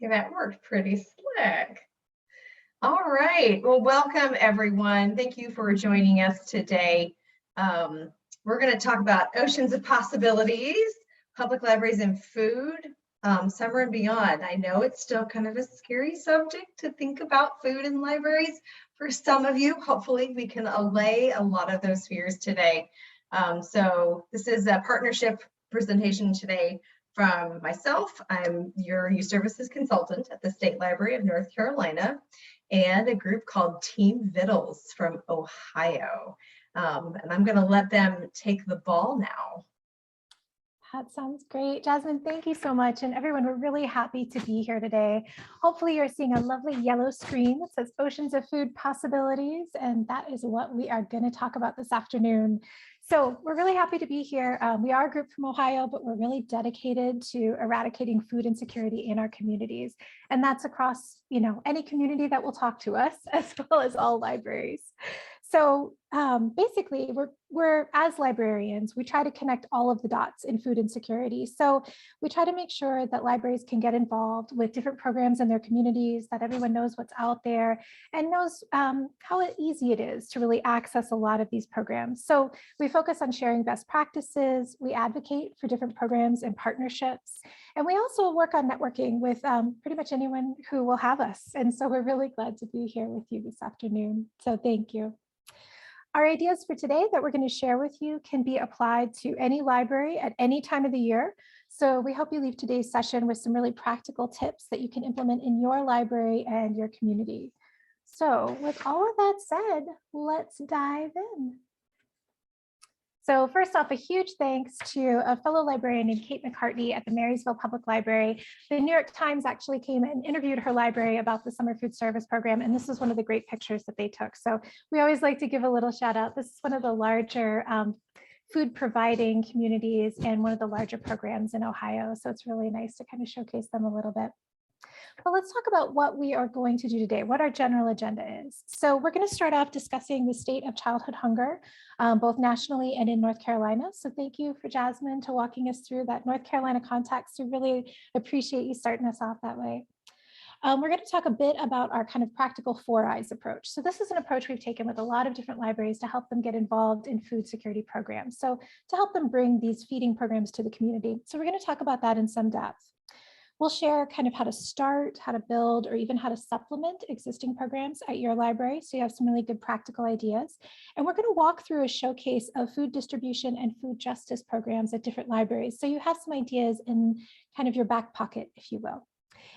Okay, that worked pretty slick. All right, well, welcome everyone. Thank you for joining us today. We're going to talk about oceans of possibilities, public libraries and food, summer and beyond. I know it's still kind of a scary subject to think about food in libraries for some of you. Hopefully we can allay a lot of those fears today. So this is a partnership presentation today from myself. I'm your youth services consultant at the State Library of North Carolina, and a group called Team Vittles from Ohio. And I'm going to let them take the ball now. That sounds great. Jasmine, thank you so much. And everyone, we're really happy to be here today. Hopefully you're seeing a lovely yellow screen that says Oceans of Food Possibilities. And that is what we are going to talk about this afternoon. So we're really happy to be here. We are a group from Ohio, but we're really dedicated to eradicating food insecurity in our communities. And that's across, any community that will talk to us, as well as all libraries. So basically, we're as librarians, we try to connect all of the dots in food insecurity. So we try to make sure that libraries can get involved with different programs in their communities, that everyone knows what's out there and knows how easy it is to really access a lot of these programs. So we focus on sharing best practices, we advocate for different programs and partnerships, and we also work on networking with pretty much anyone who will have us. And so we're really glad to be here with you this afternoon. So thank you. Our ideas for today that we're going to share with you can be applied to any library at any time of the year. So we hope you leave today's session with some really practical tips that you can implement in your library and your community. So with all of that said, let's dive in. So first off, a huge thanks to a fellow librarian named Kate McCartney at the Marysville Public Library. The New York Times actually came and interviewed her library about the summer food service program, and this is one of the great pictures that they took. So we always like to give a little shout out. This is one of the larger food providing communities and one of the larger programs in Ohio. So it's really nice to kind of showcase them a little bit. But let's talk about what we are going to do today, what our general agenda is. So we're going to start off discussing the state of childhood hunger, both nationally and in North Carolina. So thank you for Jasmine to walking us through that North Carolina context. We really appreciate you starting us off that way. We're going to talk a bit about our kind of practical 4 eyes approach. So this is an approach we've taken with a lot of different libraries to help them get involved in food security programs. So to help them bring these feeding programs to the community. So we're going to talk about that in some depth. We'll share kind of how to start, how to build, or even how to supplement existing programs at your library. So you have some really good practical ideas. And we're going to walk through a showcase of food distribution and food justice programs at different libraries. So you have some ideas in kind of your back pocket, if you will.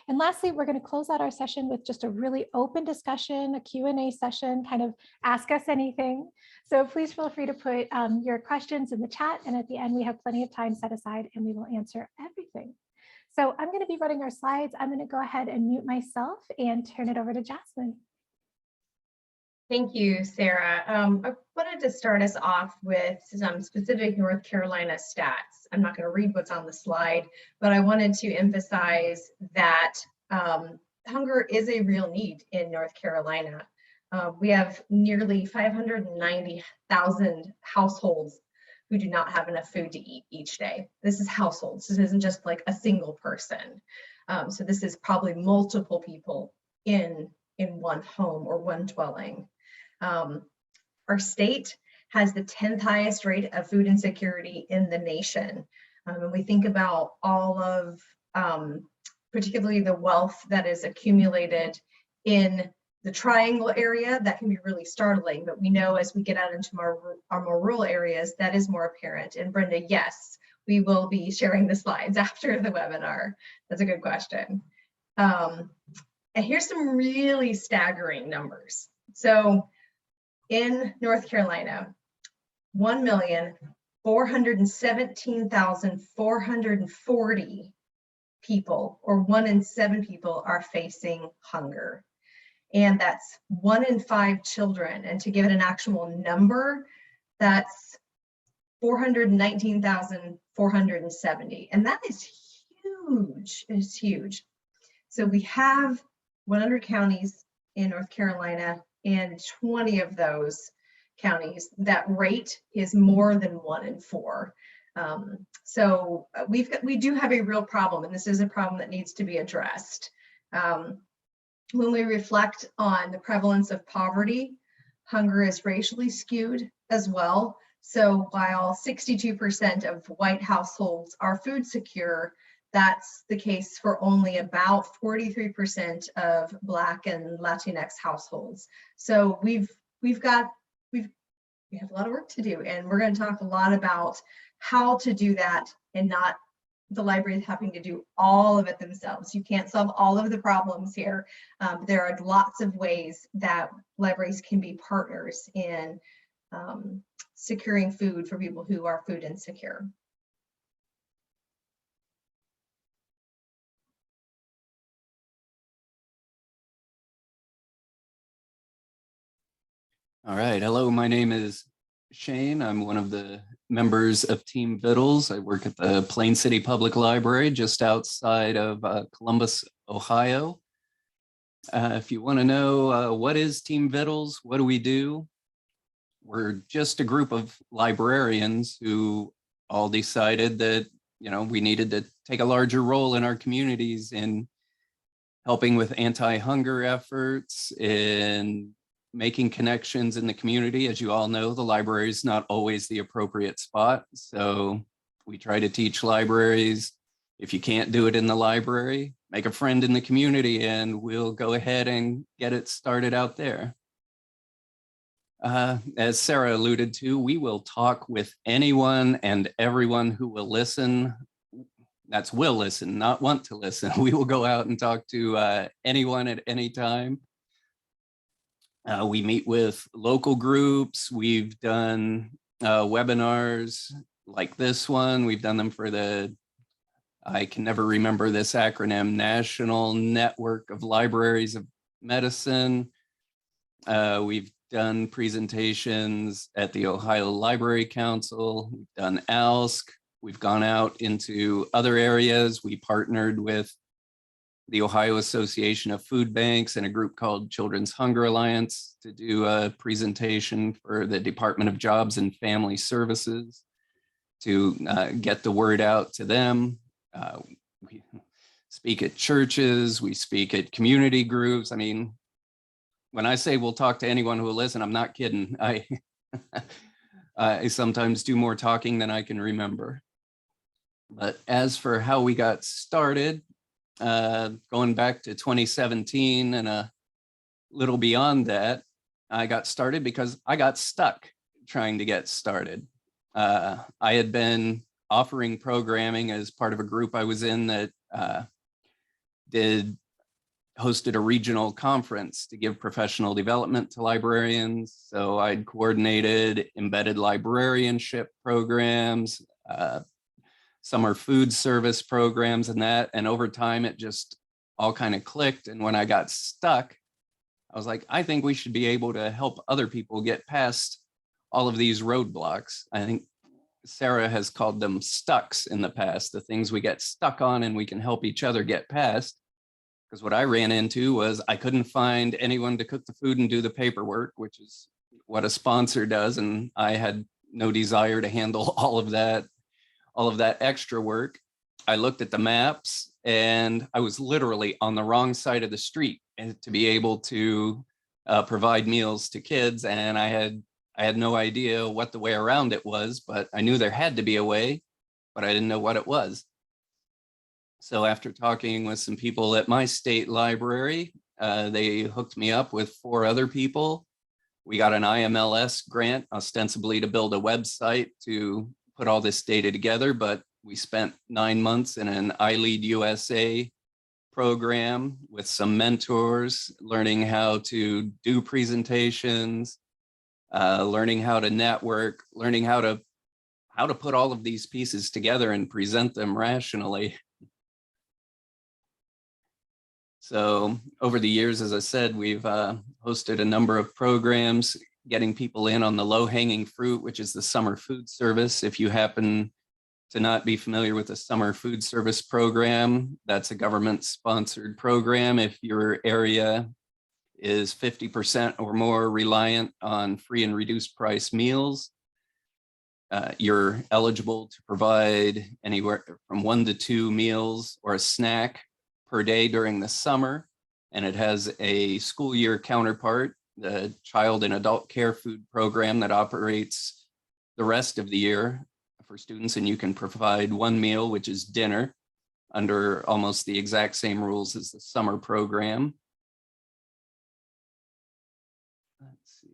And lastly, we're going to close out our session with just a really open discussion, a Q&A session, kind of ask us anything. So please feel free to put your questions in the chat. And at the end, we have plenty of time set aside and we will answer everything. So I'm going to be running our slides. I'm going to go ahead and mute myself and turn it over to Jasmine. Thank you, Sarah. I wanted to start us off with some specific North Carolina stats. I'm not going to read what's on the slide, but I wanted to emphasize that hunger is a real need in North Carolina. We have nearly 590,000 households who do not have enough food to eat each day. This is households. This isn't just like a single person. So this is probably multiple people in one home or one dwelling. Our state has the 10th highest rate of food insecurity in the nation. When we think about all of, particularly the wealth that is accumulated in the triangle area, that can be really startling, but we know as we get out into our more rural areas, that is more apparent. And Brenda, yes, we will be sharing the slides after the webinar. That's a good question. And here's some really staggering numbers. So in North Carolina, 1,417,440 people, or 1 in 7 people, are facing hunger. And that's 1 in 5 children. And to give it an actual number, that's 419,470. And that is huge. It's huge. So we have 100 counties in North Carolina, and 20 of those counties, that rate is more than 1 in 4. So we do have a real problem, and this is a problem that needs to be addressed. When we reflect on the prevalence of poverty, hunger is racially skewed as well. So while 62% of white households are food secure, that's the case for only about 43% of Black and Latinx households. So we have a lot of work to do, and we're going to talk a lot about how to do that and not the library having to do all of it themselves. You can't solve all of the problems here. There are lots of ways that libraries can be partners in securing food for people who are food insecure. All right. Hello, my name is Shane. I'm one of the members of Team Vittles. I work at the Plain City Public Library just outside of Columbus, Ohio. If you want to know what is Team Vittles, what do we do? We're just a group of librarians who all decided that, you know, we needed to take a larger role in our communities in helping with anti-hunger efforts, in making connections in the community. As you all know, the library is not always the appropriate spot. So we try to teach libraries, if you can't do it in the library, make a friend in the community and we'll go ahead and get it started out there. As Sarah alluded to, we will talk with anyone and everyone who will listen. That's will listen, not want to listen. We will go out and talk to anyone at any time. We meet with local groups. We've done webinars like this one. We've done them for the, I can never remember this acronym, National Network of Libraries of Medicine. We've done presentations at the Ohio Library Council. We've done ALSC. We've gone out into other areas. We partnered with the Ohio Association of Food Banks and a group called Children's Hunger Alliance to do a presentation for the Department of Jobs and Family Services to get the word out to them. We speak at churches, we speak at community groups. I mean, when I say we'll talk to anyone who will listen, I'm not kidding. I sometimes do more talking than I can remember. But as for how we got started, going back to 2017 and a little beyond that, I got started because I got stuck trying to get started. I had been offering programming as part of a group I was in that hosted a regional conference to give professional development to librarians. So I'd coordinated embedded librarianship programs, summer food service programs and that. And over time, it just all kind of clicked. And when I got stuck, I was like, I think we should be able to help other people get past all of these roadblocks. I think Sarah has called them stucks in the past, the things we get stuck on and we can help each other get past. Because what I ran into was I couldn't find anyone to cook the food and do the paperwork, which is what a sponsor does. And I had no desire to handle all of that extra work. I looked at the maps and I was literally on the wrong side of the street to be able to provide meals to kids. And I had no idea what the way around it was, but I knew there had to be a way, but I didn't know what it was. So after talking with some people at my state library, they hooked me up with 4 other people. We got an IMLS grant, ostensibly to build a website to put all this data together, but we spent 9 months in an iLead USA program with some mentors, learning how to do presentations, learning how to network, learning how to put all of these pieces together and present them rationally. So over the years, as I said, we've hosted a number of programs, getting people in on the low-hanging fruit, which is the summer food service. If you happen to not be familiar with the summer food service program, that's a government-sponsored program. If your area is 50% or more reliant on free and reduced price meals, you're eligible to provide anywhere from 1 to 2 meals or a snack per day during the summer, and it has a school year counterpart, the child and adult care food program that operates the rest of the year for students, and you can provide one meal, which is dinner, under almost the exact same rules as the summer program. Let's see.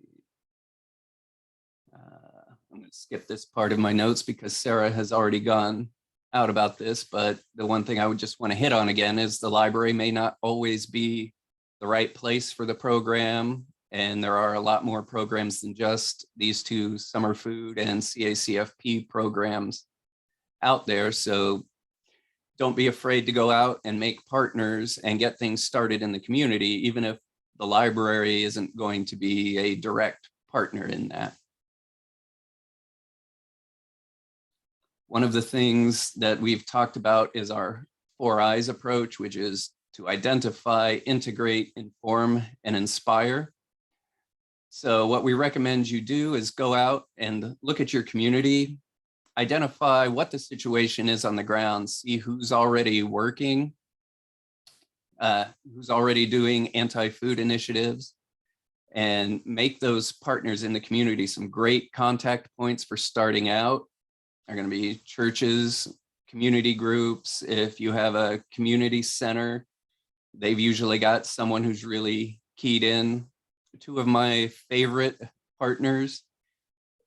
I'm going to skip this part of my notes because Sarah has already gone out about this, but the one thing I would just want to hit on again is the library may not always be the right place for the program. And there are a lot more programs than just these two summer food and CACFP programs out there. So don't be afraid to go out and make partners and get things started in the community, even if the library isn't going to be a direct partner in that. One of the things that we've talked about is our 4 I's approach, which is to identify, integrate, inform, and inspire. So what we recommend you do is go out and look at your community, identify what the situation is on the ground, see who's already working, who's already doing anti-food initiatives, and make those partners in the community some great contact points for starting out. Are going to be churches, community groups. If you have a community center, they've usually got someone who's really keyed in. 2 of my favorite partners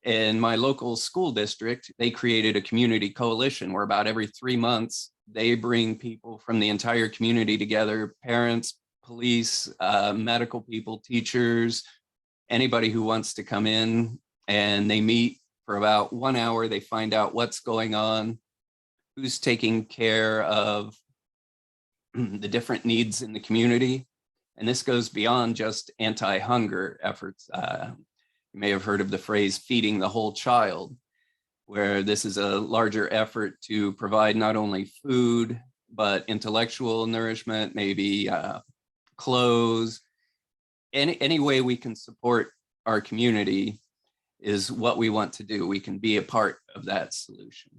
in my local school district, they created a community coalition where about every 3 months, they bring people from the entire community together, parents, police, medical people, teachers, anybody who wants to come in, and they meet for about 1 hour. They find out what's going on, who's taking care of the different needs in the community. And this goes beyond just anti-hunger efforts. You may have heard of the phrase feeding the whole child, where this is a larger effort to provide not only food, but intellectual nourishment, maybe clothes. Any way we can support our community is what we want to do. We can be a part of that solution.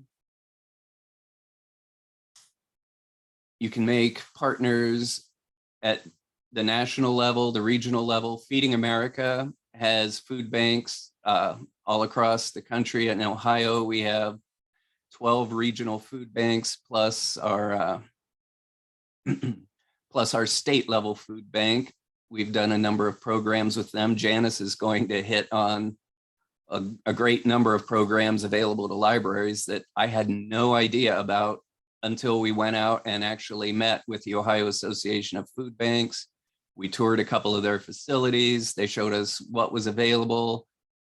You can make partners at the national level, the regional level. Feeding America has food banks all across the country. In Ohio, we have 12 regional food banks plus our plus our state level food bank. We've done a number of programs with them. Janice is going to hit on a great number of programs available to libraries that I had no idea about until we went out and actually met with the Ohio Association of Food Banks. We toured a couple of their facilities. They showed us what was available.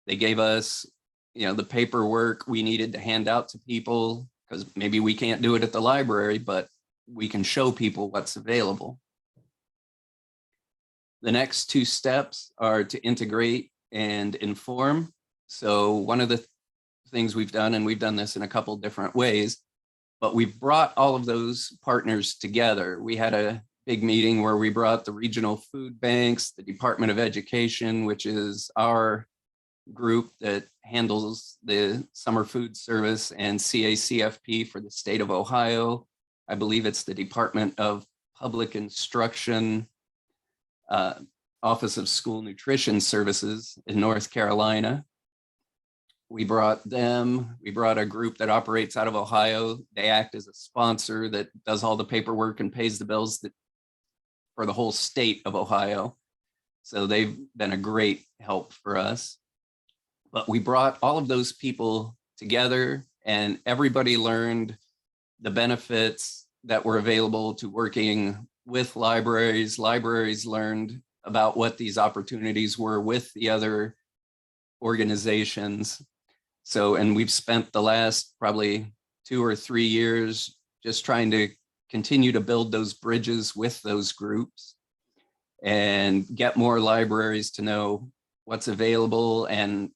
They gave us, the paperwork we needed to hand out to people, because maybe we can't do it at the library, but we can show people what's available. The next 2 steps are to integrate and inform. So one of the things we've done, and we've done this in a couple different ways, but we've brought all of those partners together. We had a big meeting where we brought the regional food banks, the Department of Education, which is our group that handles the summer food service, and CACFP for the state of Ohio. I believe it's the Department of Public Instruction, Office of School Nutrition Services in North Carolina. We brought them. We brought a group that operates out of Ohio. They act as a sponsor that does all the paperwork and pays the bills for the whole state of Ohio. So they've been a great help for us. But we brought all of those people together, and everybody learned the benefits that were available to working with libraries. Libraries learned about what these opportunities were with the other organizations. So, and we've spent the last probably 2 or 3 years just trying to continue to build those bridges with those groups and get more libraries to know what's available and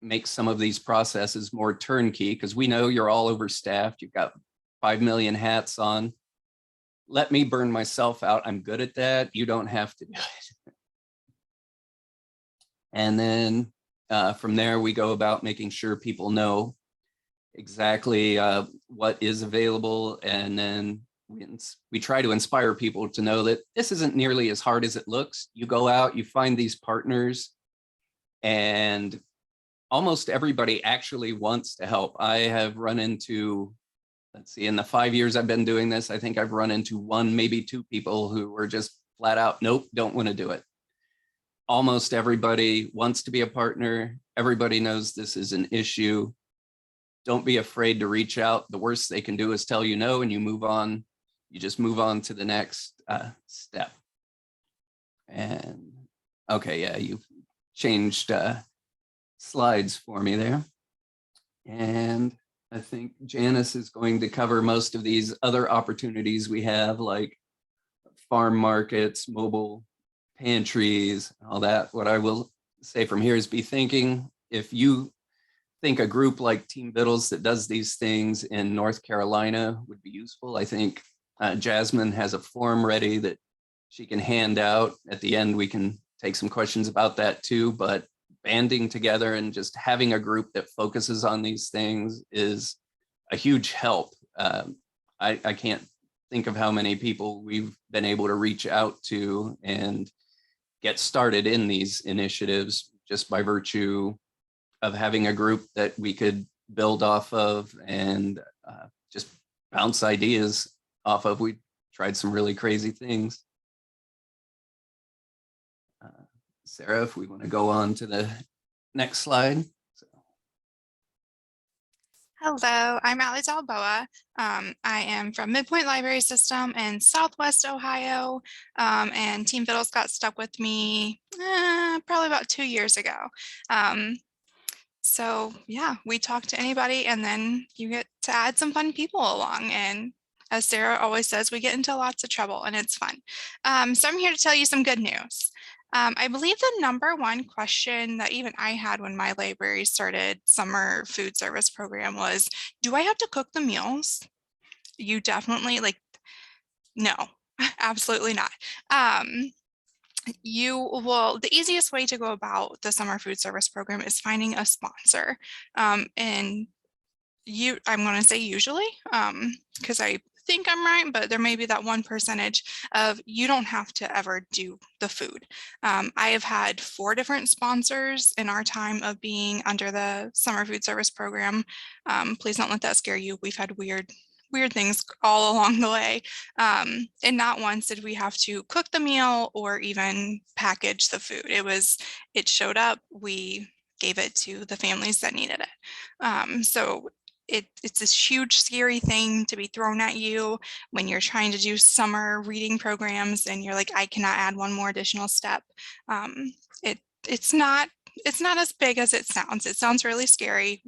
make some of these processes more turnkey, because we know you're all overstaffed. You've got 5 million hats on. Let me burn myself out. I'm good at that. You don't have to do it. And then from there, we go about making sure people know exactly what is available, and then we try to inspire people to know that this isn't nearly as hard as it looks. You go out, you find these partners, and almost everybody actually wants to help. I have run into, let's see, in the 5 years I've been doing this, I think I've run into one, maybe two people who were just flat out, nope, don't want to do it. Almost everybody wants to be a partner. Everybody knows this is an issue. Don't be afraid to reach out. The worst they can do is tell you no, and you move on. You just move on to the next step. And okay, yeah, you changed slides for me there. And I think Janice is going to cover most of these other opportunities we have, like farm markets, mobile pantries, all that. What I will say from here is be thinking, if you think a group like Team Vittles that does these things in North Carolina would be useful, I think Jasmine has a form ready that she can hand out. At the end, we can take some questions about that too, but banding together and just having a group that focuses on these things is a huge help. I can't think of how many people we've been able to reach out to and get started in these initiatives just by virtue of having a group that we could build off of and just bounce ideas off of. We tried some really crazy things. Sarah, if we want to go on to the next slide. Hello, I'm Allie Dalboa. I am from Midpoint Library System in Southwest Ohio, and Team Vittles got stuck with me probably about 2 years ago. So yeah, we talk to anybody and then you get to add some fun people along. And as Sarah always says, we get into lots of trouble and it's fun. So I'm here to tell you some good news. I believe the #1 question that even I had when my library started summer food service program was, do I have to cook the meals? You definitely no, absolutely not. The easiest way to go about the summer food service program is finding a sponsor. And I'm going to say usually, because I think I'm right, but there may be that 1% of you don't have to ever do the food. I have had 4 different sponsors in our time of being under the summer food service program. Please don't let that scare you. We've had weird things all along the way. And not once did we have to cook the meal or even package the food. It showed up, we gave it to the families that needed it. So it's this huge, scary thing to be thrown at you when you're trying to do summer reading programs and you're like, I cannot add one more additional step. It's not as big as it sounds. It sounds really scary.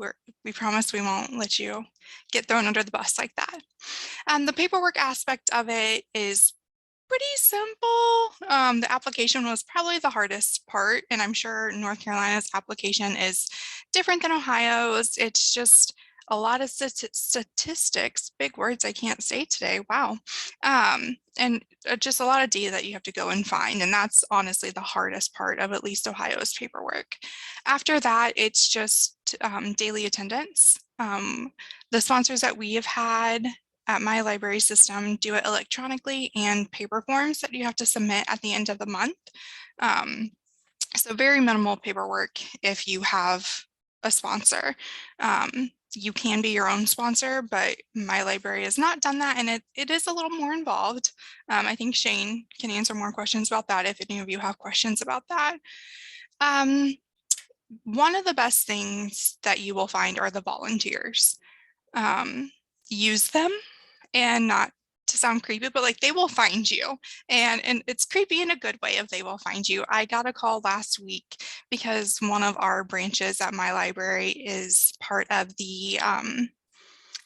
We promise we won't let you get thrown under the bus like that. The paperwork aspect of it is pretty simple. The application was probably the hardest part, and I'm sure North Carolina's application is different than Ohio's. It's just a lot of statistics, big words I can't say today, wow. And just a lot of data that you have to go and find, and that's honestly the hardest part of at least Ohio's paperwork. After that, it's just daily attendance. The sponsors that we have had at my library system do it electronically and paper forms that you have to submit at the end of the month. So very minimal paperwork if you have a sponsor. You can be your own sponsor, but my library has not done that, and it is a little more involved. I think Shane can answer more questions about that if any of you have questions about that. One of the best things that you will find are the volunteers. Use them, and not to sound creepy, but they will find you, and it's creepy in a good way if they will find you. I got a call last week because one of our branches at my library is part of the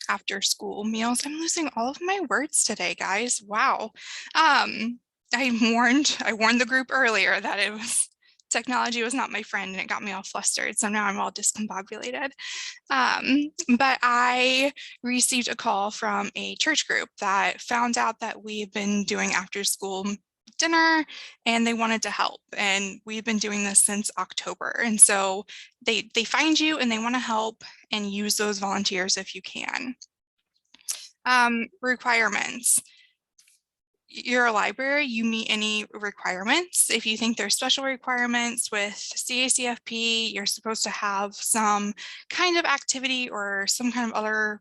after school meals. I'm losing all of my words today, guys. Wow. I warned the group earlier that technology was not my friend, and it got me all flustered. So now I'm all discombobulated. But I received a call from a church group that found out that we've been doing after school dinner and they wanted to help. And we've been doing this since October. And so they find you and they want to help, and use those volunteers if you can. Requirements. you're a library, you meet any requirements. If you think there's special requirements with CACFP, you're supposed to have some kind of activity or some kind of other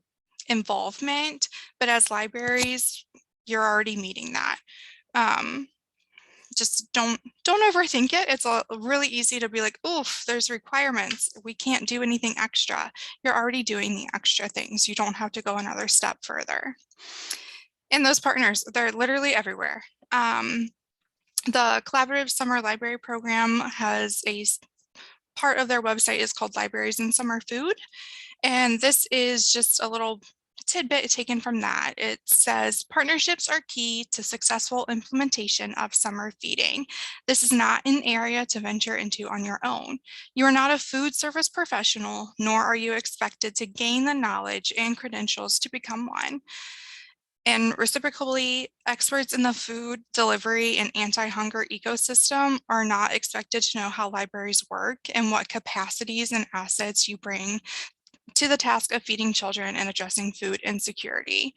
involvement, but as libraries, you're already meeting that. Just don't overthink it. It's really easy to be like, oof, there's requirements. We can't do anything extra. You're already doing the extra things. You don't have to go another step further. And those partners, they're literally everywhere. The Collaborative Summer Library Program has a part of their website is called Libraries and Summer Food. And this is just a little tidbit taken from that. It says, partnerships are key to successful implementation of summer feeding. This is not an area to venture into on your own. You are not a food service professional, nor are you expected to gain the knowledge and credentials to become one. And reciprocally, experts in the food delivery and anti-hunger ecosystem are not expected to know how libraries work and what capacities and assets you bring to the task of feeding children and addressing food insecurity.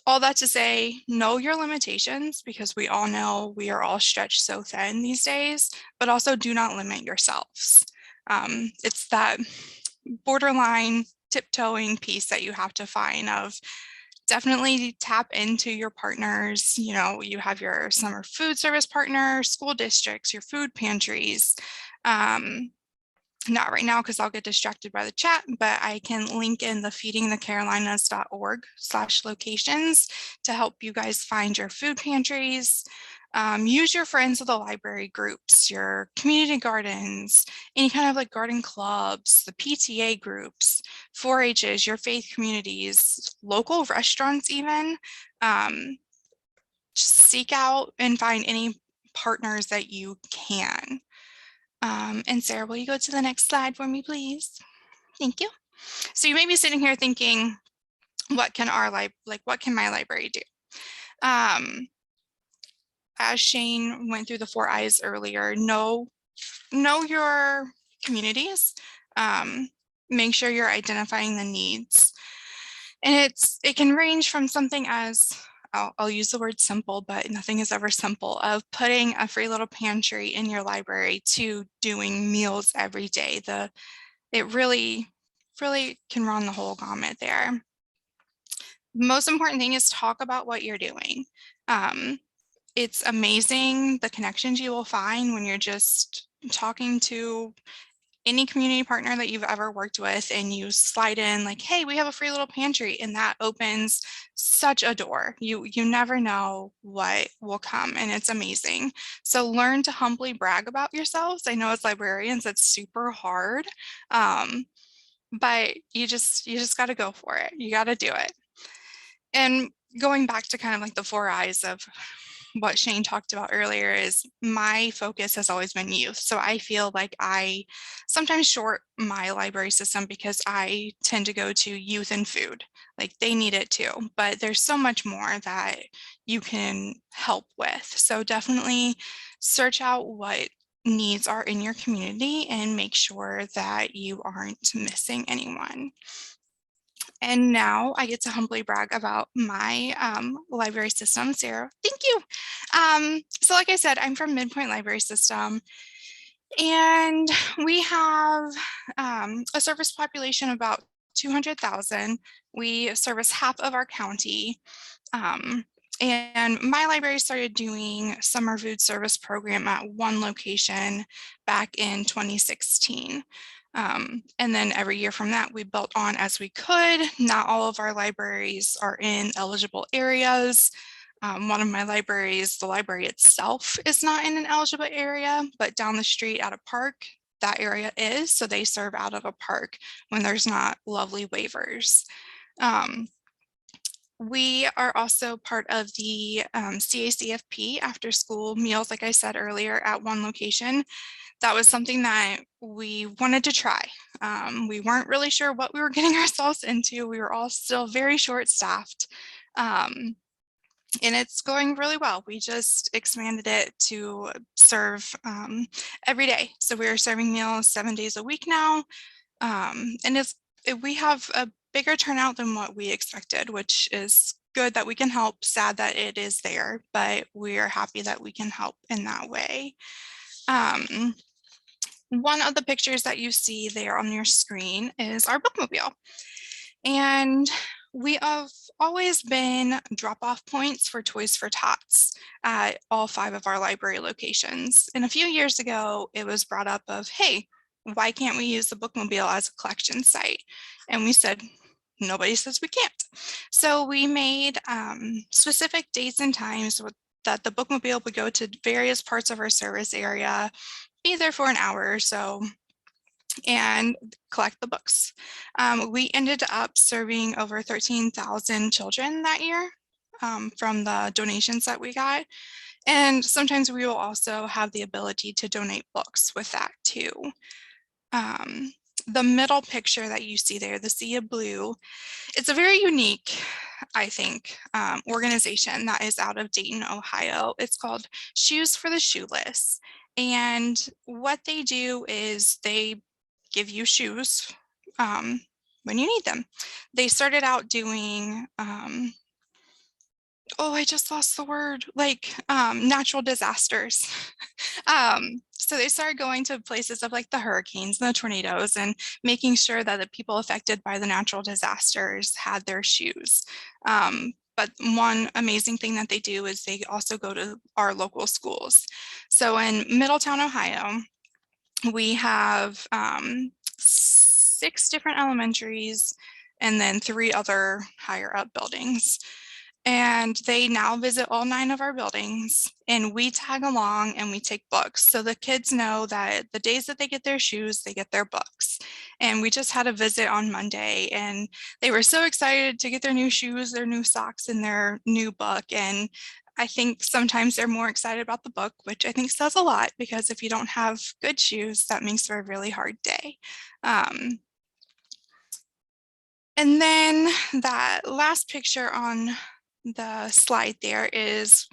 All that to say, know your limitations, because we all know we are all stretched so thin these days, but also do not limit yourselves. It's that borderline tiptoeing piece that you have to find of definitely tap into your partners. You know, you have your summer food service partners, school districts, your food pantries. Not right now because I'll get distracted by the chat, but I can link in the feedingthecarolinas.org/locations to help you guys find your food pantries. Use your friends of the library groups, your community gardens, any kind of like garden clubs, the PTA groups, 4-H's, your faith communities, local restaurants even. Just seek out and find any partners that you can. And Sarah, will you go to the next slide for me, please? Thank you. So you may be sitting here thinking, what can what can my library do? As Shane went through the 4 I's earlier, know your communities. Make sure you're identifying the needs. And it can range from something as, I'll use the word simple, but nothing is ever simple, of putting a free little pantry in your library to doing meals every day. It really can run the whole gamut there. Most important thing is talk about what you're doing. It's amazing the connections you will find when you're just talking to any community partner that you've ever worked with and you slide in like, hey, we have a free little pantry, and that opens such a door. You never know what will come, and it's amazing. So learn to humbly brag about yourselves. I know as librarians, it's super hard, but you just got to go for it. You got to do it. And going back to kind of like the 4 I's of what Shane talked about earlier, is my focus has always been youth. So I feel like I sometimes short my library system because I tend to go to youth and food. Like they need it too, but there's so much more that you can help with. So definitely search out what needs are in your community and make sure that you aren't missing anyone. And now I get to humbly brag about my library system. Sarah, thank you. So like I said, I'm from Midpoint Library System, and we have a service population of about 200,000. We service half of our county. And my library started doing summer food service program at one location back in 2016. And then every year from that, we built on as we could. Not all of our libraries are in eligible areas. One of my libraries, the library itself is not in an eligible area, but down the street at a park, that area is. So they serve out of a park when there's not lovely waivers. We are also part of the CACFP after school meals, like I said earlier, at one location. That was something that we wanted to try. We weren't really sure what we were getting ourselves into. We were all still very short-staffed, and it's going really well. We just expanded it to serve every day. So we are serving meals 7 days a week now, and we have a bigger turnout than what we expected, which is good that we can help, sad that it is there, but we are happy that we can help in that way. One of the pictures that you see there on your screen is our bookmobile. And we have always been drop-off points for Toys for Tots at all 5 of our library locations. And a few years ago, it was brought up of, hey, why can't we use the bookmobile as a collection site? And we said, nobody says we can't. So we made specific dates and times that the bookmobile would go to various parts of our service area, be there for an hour or so, and collect the books. We ended up serving over 13,000 children that year from the donations that we got. And sometimes we will also have the ability to donate books with that too. The middle picture that you see there, the sea of blue, it's a very unique, I think, organization that is out of Dayton, Ohio. It's called Shoes for the Shoeless. And what they do is they give you shoes when you need them. They started out doing, I just lost the word, like natural disasters. So they started going to places of like the hurricanes and the tornadoes and making sure that the people affected by the natural disasters had their shoes. But one amazing thing that they do is they also go to our local schools. So in Middletown, Ohio, we have 6 different elementaries and then 3 other higher up buildings. And they now visit all 9 of our buildings, and we tag along and we take books. So the kids know that the days that they get their shoes, they get their books. And we just had a visit on Monday, and they were so excited to get their new shoes, their new socks, and their new book. And I think sometimes they're more excited about the book, which I think says a lot, because if you don't have good shoes, that makes for a really hard day. And then that last picture on the slide there is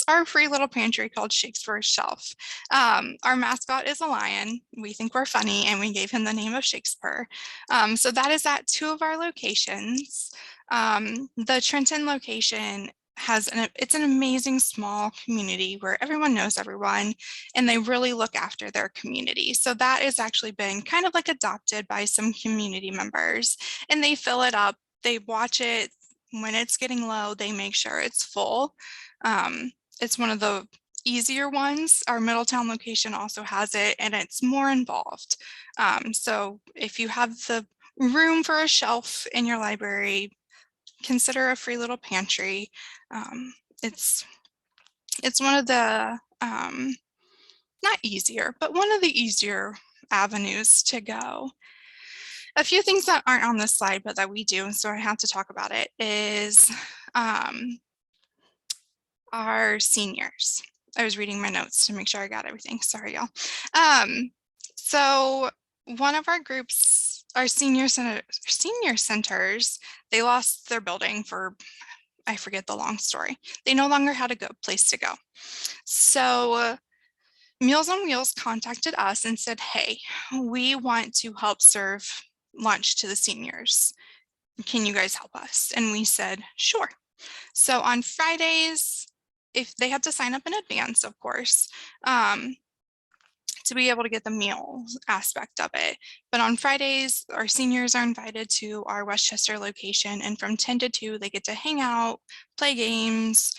our free little pantry called Shakespeare's Shelf. Our mascot is a lion. We think we're funny, and we gave him the name of Shakespeare. So that is at 2 of our locations. The Trenton location it's an amazing small community where everyone knows everyone, and they really look after their community. So that has actually been kind of like adopted by some community members, and they fill it up. They watch it. When it's getting low, they make sure it's full. It's one of the easier ones. Our Middletown location also has it, and it's more involved. So if you have the room for a shelf in your library, consider a free little pantry. It's one of the, not easier, but one of the easier avenues to go. A few things that aren't on this slide, but that we do, so I have to talk about it, is our seniors. I was reading my notes to make sure I got everything. Sorry, y'all. So one of our groups, our senior centers, they lost their building for, I forget the long story. They no longer had a good place to go. So Meals on Wheels contacted us and said, hey, we want to help serve lunch to the seniors. Can you guys help us? And we said, sure. So on Fridays, if they have to sign up in advance, of course, to be able to get the meal aspect of it. But on Fridays, our seniors are invited to our Westchester location, and from 10 to 2, they get to hang out, play games,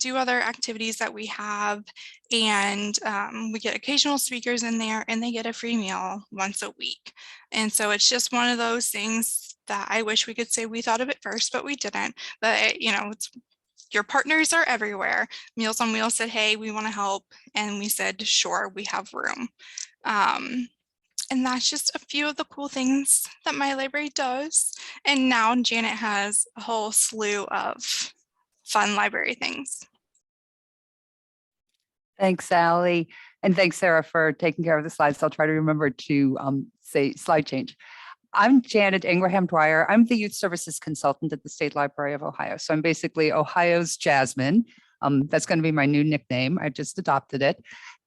do other activities that we have, and we get occasional speakers in there, and they get a free meal once a week. And so it's just one of those things that I wish we could say we thought of it first, but we didn't. But your partners are everywhere. Meals on Wheels said, hey, we want to help. And we said, sure, we have room. And that's just a few of the cool things that my library does. And now Janet has a whole slew of fun library things. Thanks, Sally. And thanks, Sarah, for taking care of the slides. I'll try to remember to say slide change. I'm Janet Ingraham Dwyer. I'm the Youth Services Consultant at the State Library of Ohio. So I'm basically Ohio's Jasmine. That's going to be my new nickname. I just adopted it.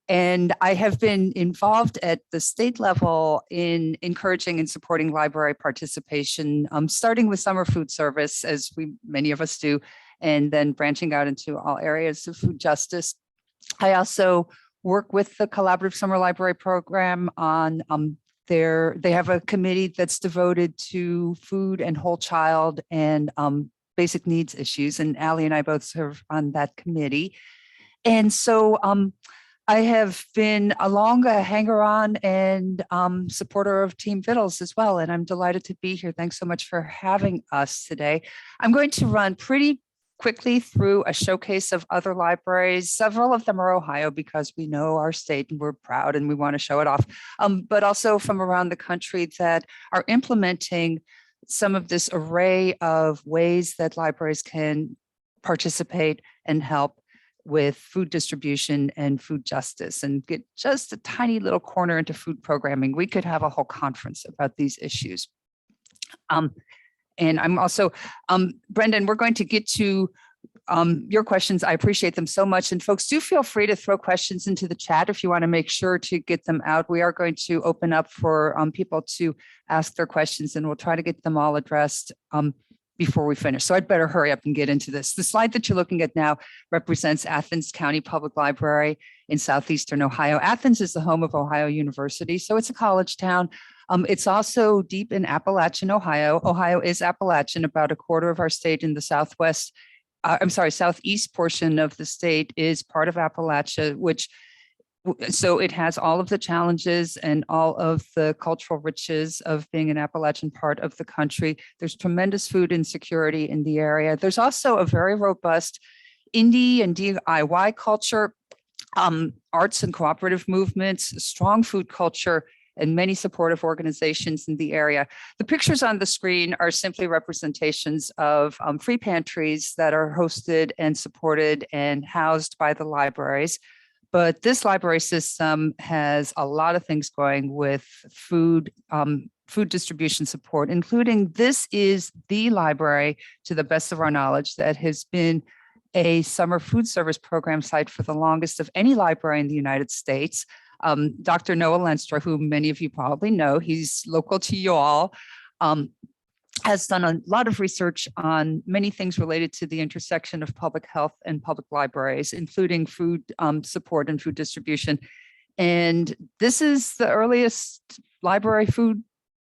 And I have been involved at the state level in encouraging and supporting library participation, starting with summer food service, as many of us do, and then branching out into all areas of food justice. I also work with the Collaborative Summer Library Program on they have a committee that's devoted to food and whole child and basic needs issues. And Allie and I both serve on that committee. And so I have been a hanger-on and supporter of Team Vittles as well. And I'm delighted to be here. Thanks so much for having us today. I'm going to run pretty quickly through a showcase of other libraries. Several of them are Ohio because we know our state and we're proud and we want to show it off, but also from around the country that are implementing some of this array of ways that libraries can participate and help with food distribution and food justice and get just a tiny little corner into food programming. We could have a whole conference about these issues. And I'm also, Brendan, we're going to get to your questions. I appreciate them so much. And folks, do feel free to throw questions into the chat if you want to make sure to get them out. We are going to open up for people to ask their questions, and we'll try to get them all addressed before we finish. So I'd better hurry up and get into this. The slide that you're looking at now represents Athens County Public Library in southeastern Ohio. Athens is the home of Ohio University, so it's a college town. It's also deep in Appalachian, Ohio. Ohio is Appalachian. About a quarter of our state in the southeast portion of the state is part of Appalachia, so it has all of the challenges and all of the cultural riches of being an Appalachian part of the country. There's tremendous food insecurity in the area. There's also a very robust indie and DIY culture, arts and cooperative movements, strong food culture, and many supportive organizations in the area. The pictures on the screen are simply representations of free pantries that are hosted and supported and housed by the libraries. But this library system has a lot of things going with food distribution support, including this is the library, to the best of our knowledge, that has been a summer food service program site for the longest of any library in the United States. Dr. Noah Lenstra, who many of you probably know, he's local to you all, has done a lot of research on many things related to the intersection of public health and public libraries, including food support and food distribution. And this is the earliest library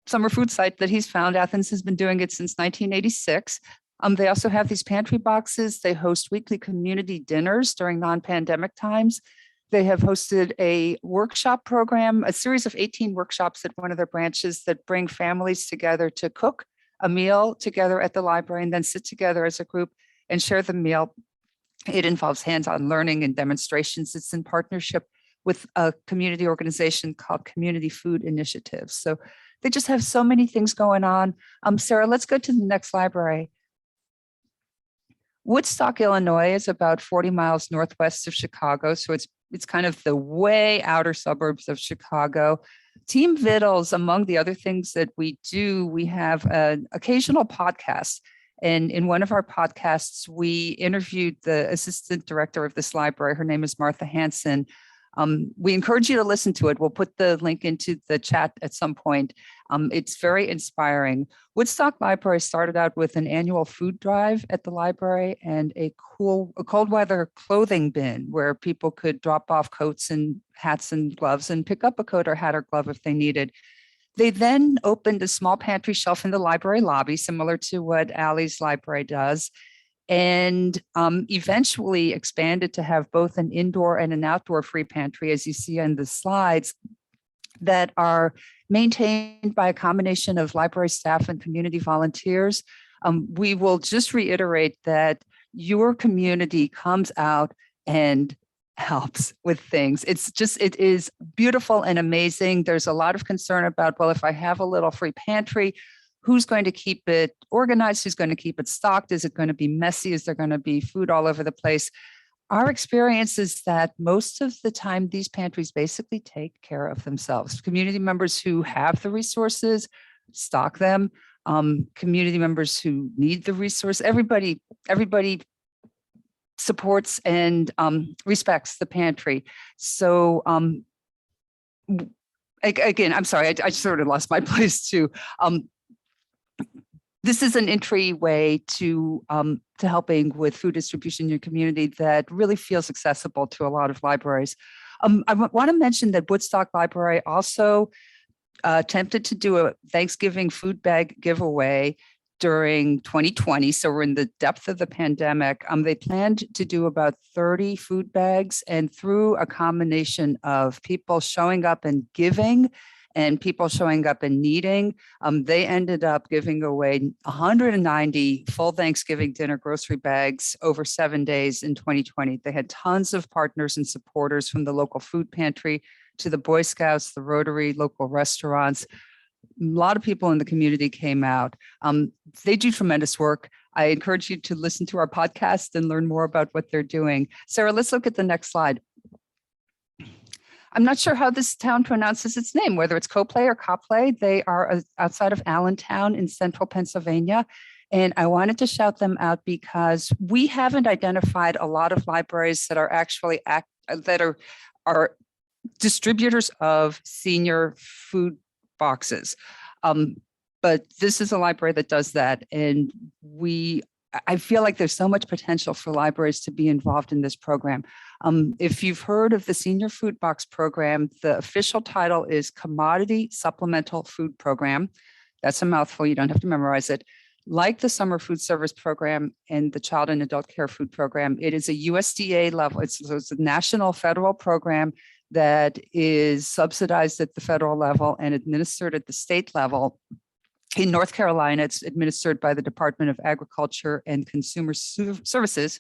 summer food site that he's found. Athens has been doing it since 1986. They also have these pantry boxes. They host weekly community dinners during non-pandemic times. They have hosted a workshop program, a series of 18 workshops at one of their branches that bring families together to cook a meal together at the library and then sit together as a group and share the meal. It involves hands-on learning and demonstrations. It's in partnership with a community organization called Community Food Initiatives. So they just have so many things going on. Sarah, let's go to the next library. Woodstock, Illinois is about 40 miles northwest of Chicago. So it's kind of the way outer suburbs of Chicago. Team Vittles, among the other things that we do, we have an occasional podcast. And in one of our podcasts, we interviewed the assistant director of this library. Her name is Martha Hansen. We encourage you to listen to it. We'll put the link into the chat at some point. It's very inspiring. Woodstock Library started out with an annual food drive at the library and a cold weather clothing bin where people could drop off coats and hats and gloves and pick up a coat or hat or glove if they needed. They then opened a small pantry shelf in the library lobby, similar to what Allie's library does, and eventually expanded to have both an indoor and an outdoor free pantry, as you see on the slides, that are maintained by a combination of library staff and community volunteers. We will just reiterate that your community comes out and helps with things. It is beautiful and amazing. There's a lot of concern about, well, if I have a little free pantry, who's going to keep it organized? Who's going to keep it stocked? Is it going to be messy? Is there going to be food all over the place? Our experience is that most of the time, these pantries basically take care of themselves. Community members who have the resources stock them. Community members who need the resource, everybody supports and respects the pantry. So again, I'm sorry, I sort of lost my place too. This is an entryway to helping with food distribution in your community that really feels accessible to a lot of libraries. I want to mention that Woodstock Library also attempted to do a Thanksgiving food bag giveaway during 2020. So we're in the depth of the pandemic. They planned to do about 30 food bags, and through a combination of people showing up and giving and people showing up and needing, they ended up giving away 190 full Thanksgiving dinner grocery bags over 7 days in 2020. They had tons of partners and supporters, from the local food pantry to the Boy Scouts, the Rotary, local restaurants. A lot of people in the community came out. They do tremendous work. I encourage you to listen to our podcast and learn more about what they're doing. Sarah, let's look at the next slide. I'm not sure how this town pronounces its name, whether it's Coplay or Coplay. They are outside of Allentown in central Pennsylvania. And I wanted to shout them out because we haven't identified a lot of libraries that are actually are distributors of senior food boxes. But this is a library that does that. And I feel like there's so much potential for libraries to be involved in this program. If you've heard of the Senior Food Box Program, the official title is Commodity Supplemental Food Program. That's a mouthful, you don't have to memorize it. Like the Summer Food Service Program and the Child and Adult Care Food Program, it is a USDA level, it's a national federal program that is subsidized at the federal level and administered at the state level. In North Carolina, it's administered by the Department of Agriculture and Consumer Services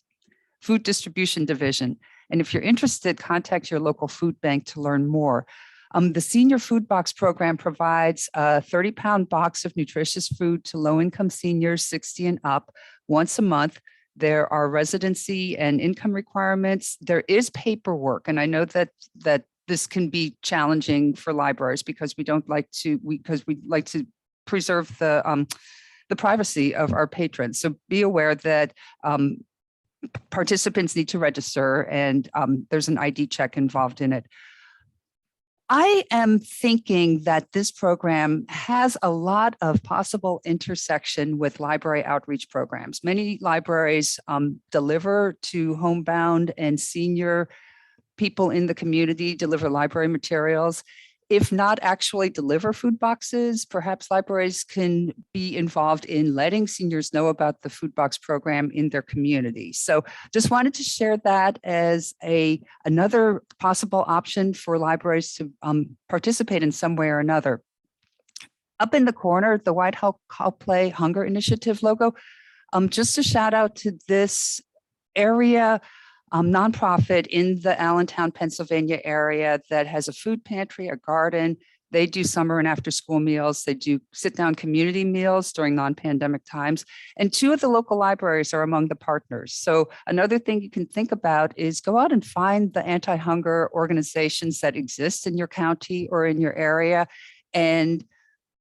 Food Distribution Division. And if you're interested, contact your local food bank to learn more. The Senior Food Box Program provides a 30-pound box of nutritious food to low-income seniors 60 and up once a month. There are residency and income requirements. There is paperwork, and I know that this can be challenging for libraries because we like to preserve the privacy of our patrons. So be aware that participants need to register, and there's an ID check involved in it. I am thinking that this program has a lot of possible intersection with library outreach programs. Many libraries deliver to homebound and senior people in the community, deliver library materials. If not actually deliver food boxes, perhaps libraries can be involved in letting seniors know about the food box program in their community. So just wanted to share that as another possible option for libraries to participate in some way or another. Up in the corner, the White House Coplay Hunger Initiative logo, just a shout out to this area nonprofit in the Allentown, Pennsylvania area that has a food pantry, a garden. They do summer and after school meals. They do sit-down community meals during non-pandemic times. And 2 of the local libraries are among the partners. So another thing you can think about is go out and find the anti-hunger organizations that exist in your county or in your area and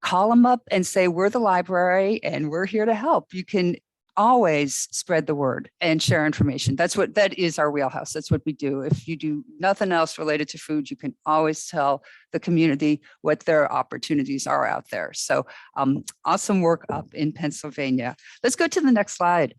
call them up and say, we're the library and we're here to help. You can always spread the word and share information. That is our wheelhouse. That's what we do. If you do nothing else related to food, you can always tell the community what their opportunities are out there. So awesome work up in Pennsylvania. Let's go to the next slide.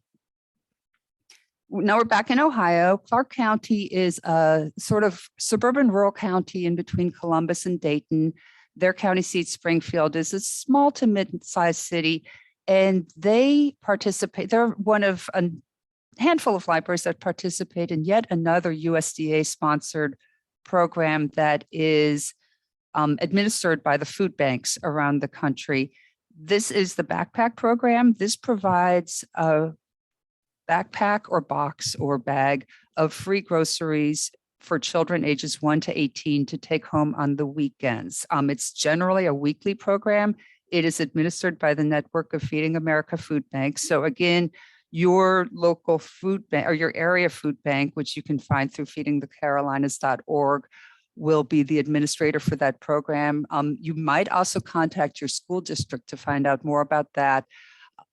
Now we're back in Ohio. Clark County is a sort of suburban rural county in between Columbus and Dayton. Their county seat, Springfield, is a small to mid-sized city. And they participate, they're one of a handful of libraries that participate in yet another USDA-sponsored program that is administered by the food banks around the country. This is the backpack program. This provides a backpack or box or bag of free groceries for children ages 1 to 18 to take home on the weekends. It's generally a weekly program. It is administered by the network of Feeding America food banks. So again, your local food bank or your area food bank, which you can find through feedingthecarolinas.org, will be the administrator for that program. You might also contact your school district to find out more about that.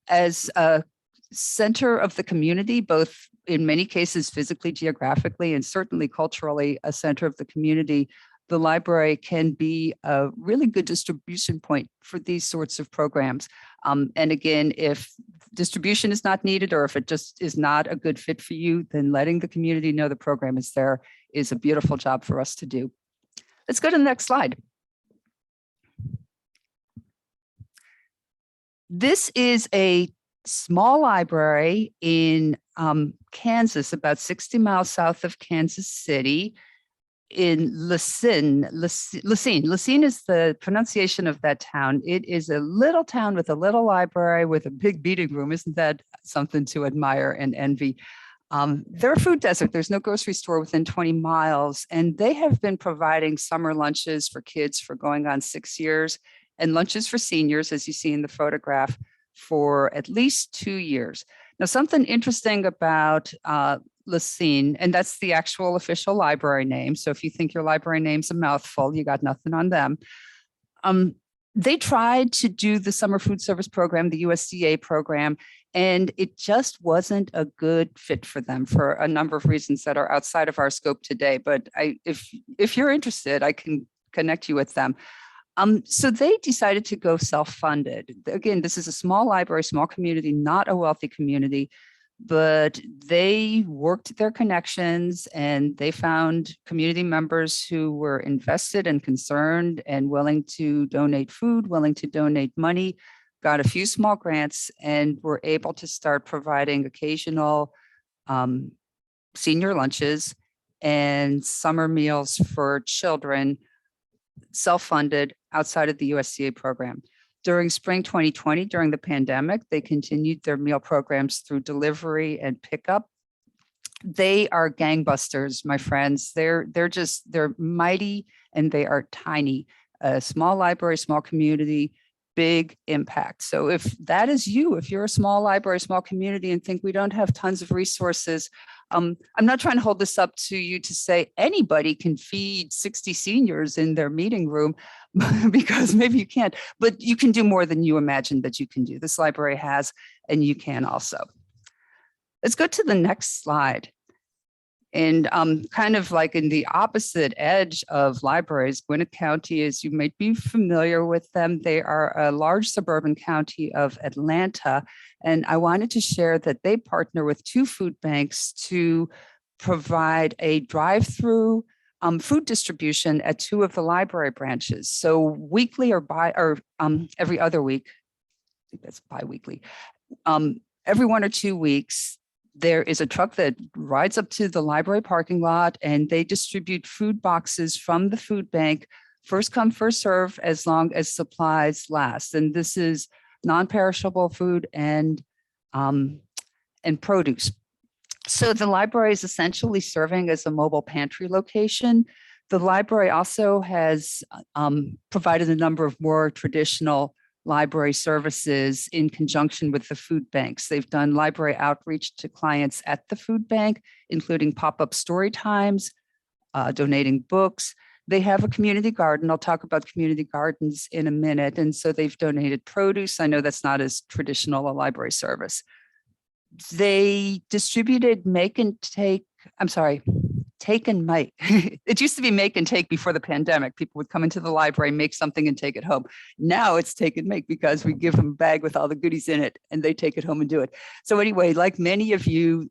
As a center of the community, both in many cases physically, geographically, and certainly culturally a center of the community, the library can be a really good distribution point for these sorts of programs. And again, if distribution is not needed, or if it just is not a good fit for you, then letting the community know the program is there is a beautiful job for us to do. Let's go to the next slide. This is a small library in Kansas, about 60 miles south of Kansas City, in Lacine. Lacine is the pronunciation of that town. It is a little town with a little library with a big meeting room. Isn't that something to admire and envy? They're a food desert. There's no grocery store within 20 miles, and they have been providing summer lunches for kids for going on 6 years, and lunches for seniors, as you see in the photograph, for at least 2 years. Now, something interesting about Lacine, and that's the actual official library name. So if you think your library name's a mouthful, you got nothing on them. They tried to do the summer food service program, the USDA program, and it just wasn't a good fit for them for a number of reasons that are outside of our scope today. But if you're interested, I can connect you with them. So they decided to go self-funded. Again, this is a small library, small community, not a wealthy community, but they worked their connections and they found community members who were invested and concerned and willing to donate food, willing to donate money, got a few small grants, and were able to start providing occasional senior lunches and summer meals for children, self-funded outside of the USDA program. During spring 2020, during the pandemic, they continued their meal programs through delivery and pickup. They are gangbusters, my friends. They're mighty and they are tiny. A small library, small community, big impact. So if that is you, if you're a small library, small community and think we don't have tons of resources, I'm not trying to hold this up to you to say anybody can feed 60 seniors in their meeting room because maybe you can't, but you can do more than you imagine that you can do. This library has, and you can also. Let's go to the next slide. And kind of like in the opposite edge of libraries, Gwinnett County, as you might be familiar with them, they are a large suburban county of Atlanta. And I wanted to share that they partner with 2 food banks to provide a drive-through food distribution at 2 of the library branches. So weekly or every other week, I think that's bi-weekly, every 1 or 2 weeks, there is a truck that rides up to the library parking lot and they distribute food boxes from the food bank, first come, first serve, as long as supplies last. And this is non-perishable food and produce. So the library is essentially serving as a mobile pantry location. The library also has provided a number of more traditional library services in conjunction with the food banks. They've done library outreach to clients at the food bank, including pop-up story times, donating books. They have a community garden. I'll talk about community gardens in a minute. And so they've donated produce. I know that's not as traditional a library service. They distributed take and make. It used to be make and take before the pandemic. People would come into the library, make something and take it home. Now it's take and make because we give them a bag with all the goodies in it and they take it home and do it. So anyway, like many of you,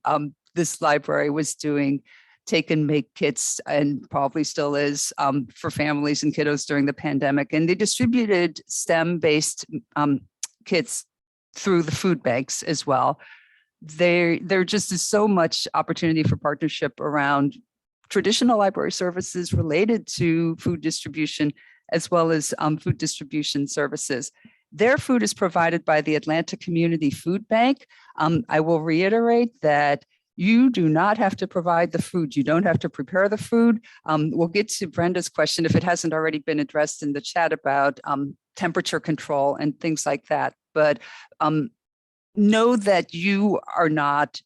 this library was doing take and make kits and probably still is for families and kiddos during the pandemic. And they distributed STEM-based kits through the food banks as well. There just is so much opportunity for partnership around traditional library services related to food distribution, as well as food distribution services. Their food is provided by the Atlanta Community Food Bank. I will reiterate that you do not have to provide the food. You don't have to prepare the food. We'll get to Brenda's question if it hasn't already been addressed in the chat about temperature control and things like that. But know that you are not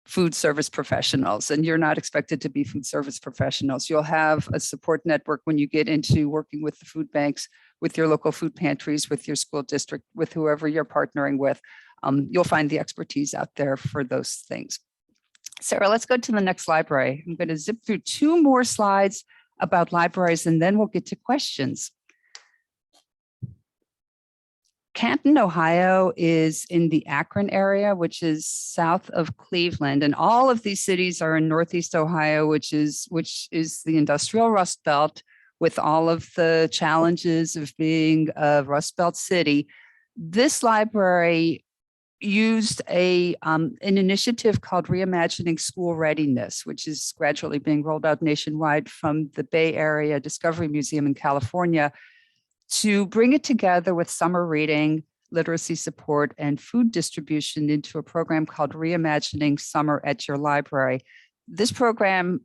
food service professionals and you're not expected to be food service professionals. You'll have a support network when you get into working with the food banks, with your local food pantries, with your school district, with whoever you're partnering with. you'll find the expertise out there for those things. Sarah, let's go to the next library. I'm going to zip through 2 more slides about libraries, and then we'll get to questions. Canton, Ohio is in the Akron area, which is south of Cleveland. And all of these cities are in Northeast Ohio, which is the industrial Rust Belt, with all of the challenges of being a Rust Belt city. This library used an initiative called Reimagining School Readiness, which is gradually being rolled out nationwide from the Bay Area Discovery Museum in California, to bring it together with summer reading, literacy support, and food distribution into a program called Reimagining Summer at Your Library. This program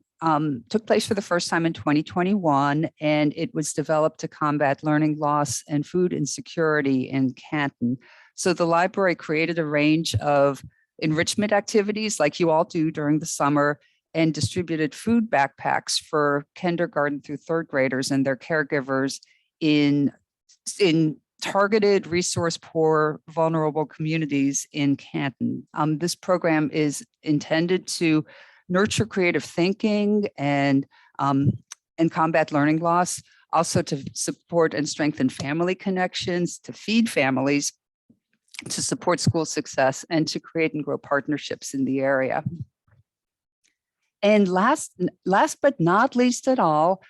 took place for the first time in 2021, and it was developed to combat learning loss and food insecurity in Canton. So the library created a range of enrichment activities like you all do during the summer, and distributed food backpacks for kindergarten through 3rd graders and their caregivers in targeted, resource-poor, vulnerable communities in Canton. This program is intended to nurture creative thinking and combat learning loss, also to support and strengthen family connections, to feed families, to support school success, and to create and grow partnerships in the area. And last but not least at all,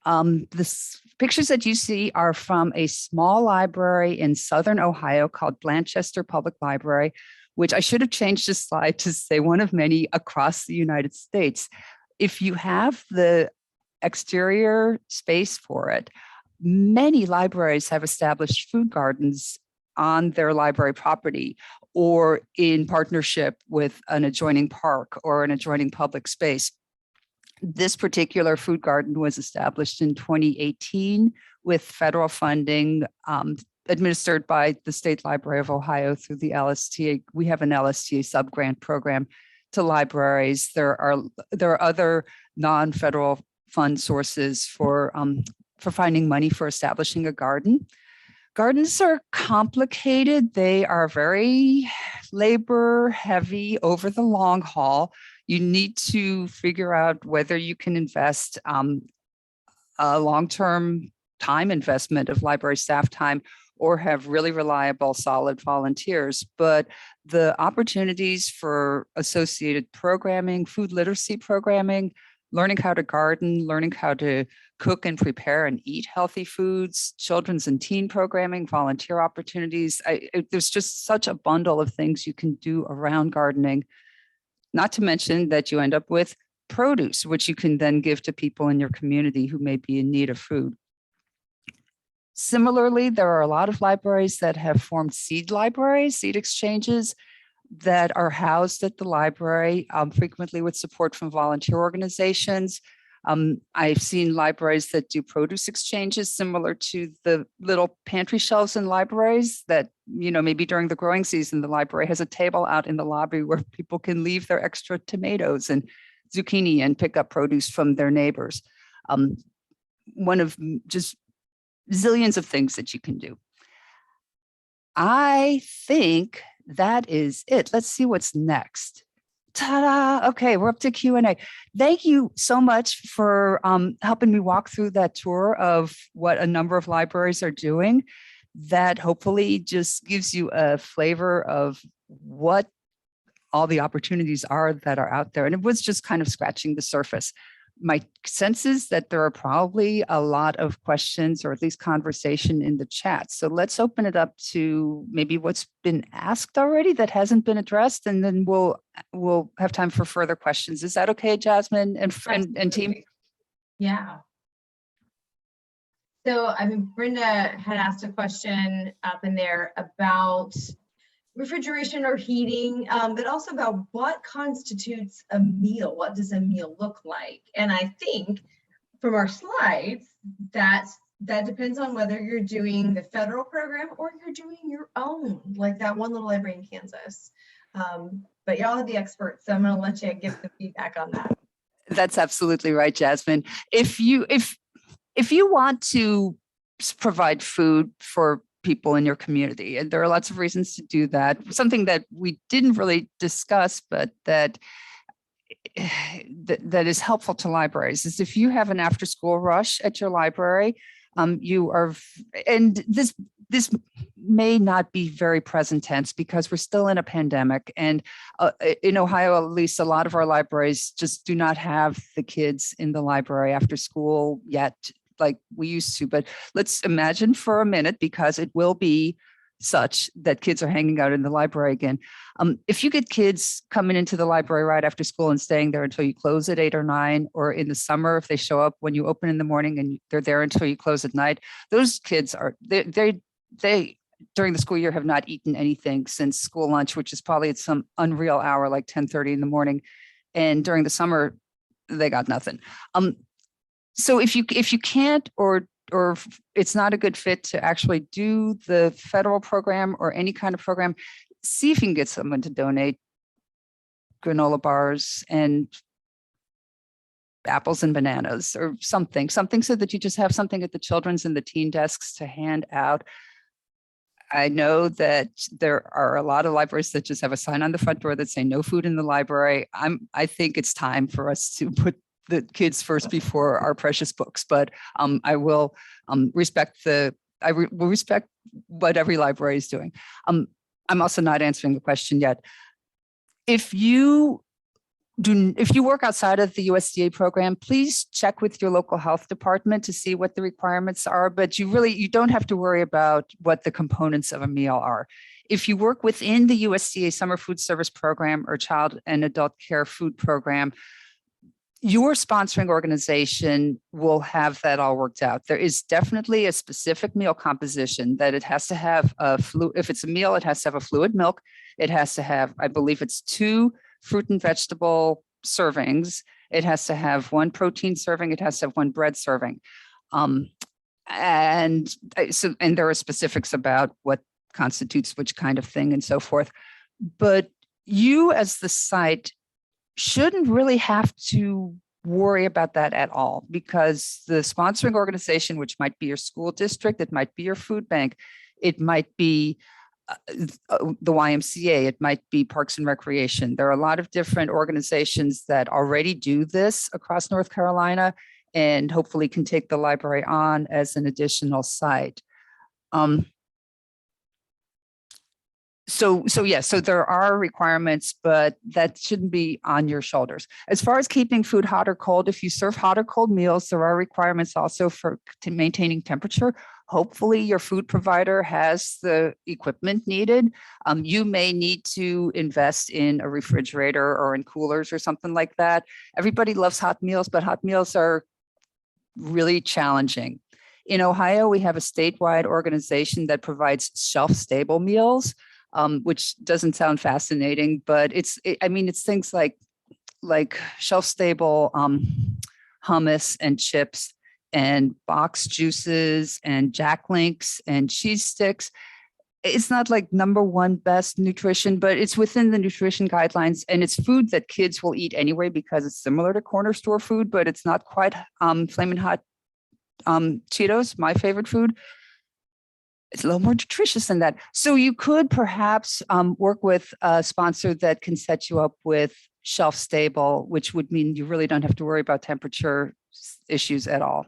the pictures that you see are from a small library in Southern Ohio called Blanchester Public Library, which I should have changed the slide to say one of many across the United States. If you have the exterior space for it, many libraries have established food gardens on their library property or in partnership with an adjoining park or an adjoining public space. This particular food garden was established in 2018 with federal funding administered by the State Library of Ohio through the LSTA. We have an LSTA subgrant program to libraries. There are other non-federal fund sources for finding money for establishing a garden. Gardens are complicated. They are very labor heavy over the long haul. You need to figure out whether you can invest a long-term time investment of library staff time or have really reliable, solid volunteers. But the opportunities for associated programming, food literacy programming, learning how to garden, learning how to cook and prepare and eat healthy foods, children's and teen programming, volunteer opportunities. There's just such a bundle of things you can do around gardening, not to mention that you end up with produce, which you can then give to people in your community who may be in need of food. Similarly, there are a lot of libraries that have formed seed libraries, seed exchanges, that are housed at the library, frequently with support from volunteer organizations. I've seen libraries that do produce exchanges similar to the little pantry shelves in libraries that, maybe during the growing season, the library has a table out in the lobby where people can leave their extra tomatoes and zucchini and pick up produce from their neighbors. One of just zillions of things that you can do. I think that is it. Let's see what's next. Ta-da! Okay, we're up to Q&A. Thank you so much for helping me walk through that tour of what a number of libraries are doing. That hopefully just gives you a flavor of what all the opportunities are that are out there. And it was just kind of scratching the surface. My sense is that there are probably a lot of questions or at least conversation in the chat. So let's open it up to maybe what's been asked already that hasn't been addressed, and then we'll have time for further questions. Is that okay, Jasmine and team? Yeah. So, Brenda had asked a question up in there about refrigeration or heating, but also about what constitutes a meal. What does a meal look like? And I think from our slides, that depends on whether you're doing the federal program or you're doing your own, like that one little library in Kansas. But y'all are the experts, so I'm going to let you give the feedback on that. That's absolutely right, Jasmine. If you want to provide food for people in your community. And there are lots of reasons to do that. Something that we didn't really discuss, but that that is helpful to libraries is if you have an after school rush at your library, you are, and this may not be very present tense because we're still in a pandemic. And in Ohio, at least a lot of our libraries just do not have the kids in the library after school yet, like we used to. But let's imagine for a minute, because it will be such that kids are hanging out in the library again. If you get kids coming into the library right after school and staying there until you close at 8 or 9, or in the summer, if they show up when you open in the morning and they're there until you close at night, those kids are, they during the school year have not eaten anything since school lunch, which is probably at some unreal hour, like 10:30 in the morning. And during the summer, they got nothing. So if you can't, or it's not a good fit to actually do the federal program or any kind of program, see if you can get someone to donate granola bars and apples and bananas or something so that you just have something at the children's and the teen desks to hand out. I know that there are a lot of libraries that just have a sign on the front door that say no food in the library. I think it's time for us to put the kids first before our precious books, but I will respect will respect what every library is doing. I'm also not answering the question yet. If you work outside of the USDA program, please check with your local health department to see what the requirements are, but you don't have to worry about what the components of a meal are. If you work within the USDA Summer Food Service Program or Child and Adult Care Food Program, your sponsoring organization will have that all worked out. There is definitely a specific meal composition that it has to have if it's a meal, it has to have a fluid milk. It has to have, I believe it's 2 fruit and vegetable servings. It has to have 1 protein serving. It has to have 1 bread serving. And there are specifics about what constitutes which kind of thing and so forth. But you as the site shouldn't really have to worry about that at all, because the sponsoring organization, which might be your school district, it might be your food bank, it might be the YMCA, it might be Parks and Recreation. There are a lot of different organizations that already do this across North Carolina and hopefully can take the library on as an additional site. So there are requirements, but that shouldn't be on your shoulders. As far as keeping food hot or cold, if you serve hot or cold meals, there are requirements also for maintaining temperature. Hopefully your food provider has the equipment needed. You may need to invest in a refrigerator or in coolers or something like that. Everybody loves hot meals, but hot meals are really challenging. In Ohio, we have a statewide organization that provides shelf-stable meals, which doesn't sound fascinating, but it's things like shelf-stable hummus and chips and box juices and Jack Links and cheese sticks. It's not like #1 best nutrition, but it's within the nutrition guidelines, and it's food that kids will eat anyway because it's similar to corner store food, but it's not quite Flamin' Hot Cheetos, my favorite food. It's a little more nutritious than that. So you could perhaps work with a sponsor that can set you up with shelf stable, which would mean you really don't have to worry about temperature issues at all.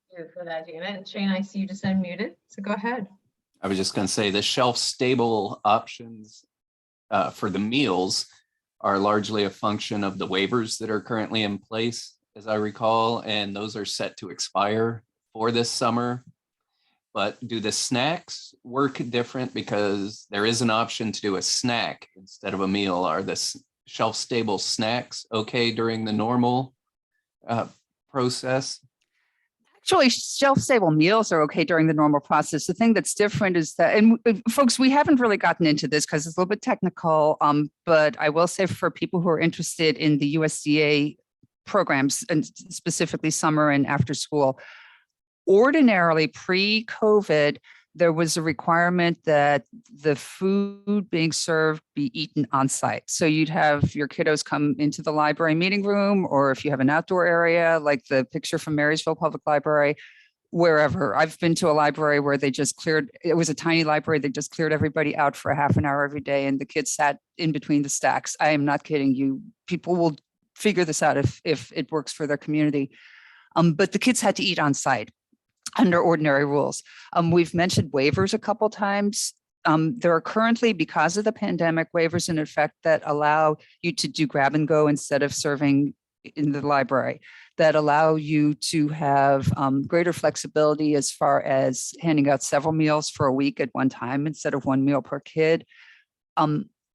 Thank you for that, Janet. Shane, I see you just unmuted, so go ahead. I was just going to say the shelf stable options for the meals are largely a function of the waivers that are currently in place, as I recall, and those are set to expire for this summer. But do the snacks work different? Because there is an option to do a snack instead of a meal. Are the shelf stable snacks okay during the normal process? Actually, shelf-stable meals are okay during the normal process. The thing that's different is that, and folks, we haven't really gotten into this because it's a little bit technical, but I will say for people who are interested in the USDA programs, and specifically summer and after school, ordinarily pre-COVID, there was a requirement that the food being served be eaten on site. So you'd have your kiddos come into the library meeting room, or if you have an outdoor area, like the picture from Marysville Public Library, wherever. I've been to a library where they just cleared, it was a tiny library. They just cleared everybody out for a half an hour every day. And the kids sat in between the stacks. I am not kidding you. People will figure this out if it works for their community. But the kids had to eat on site under ordinary rules. We've mentioned waivers a couple times. There are currently, because of the pandemic, waivers in effect that allow you to do grab and go instead of serving in the library, that allow you to have greater flexibility as far as handing out several meals for a week at one time instead of one meal per kid.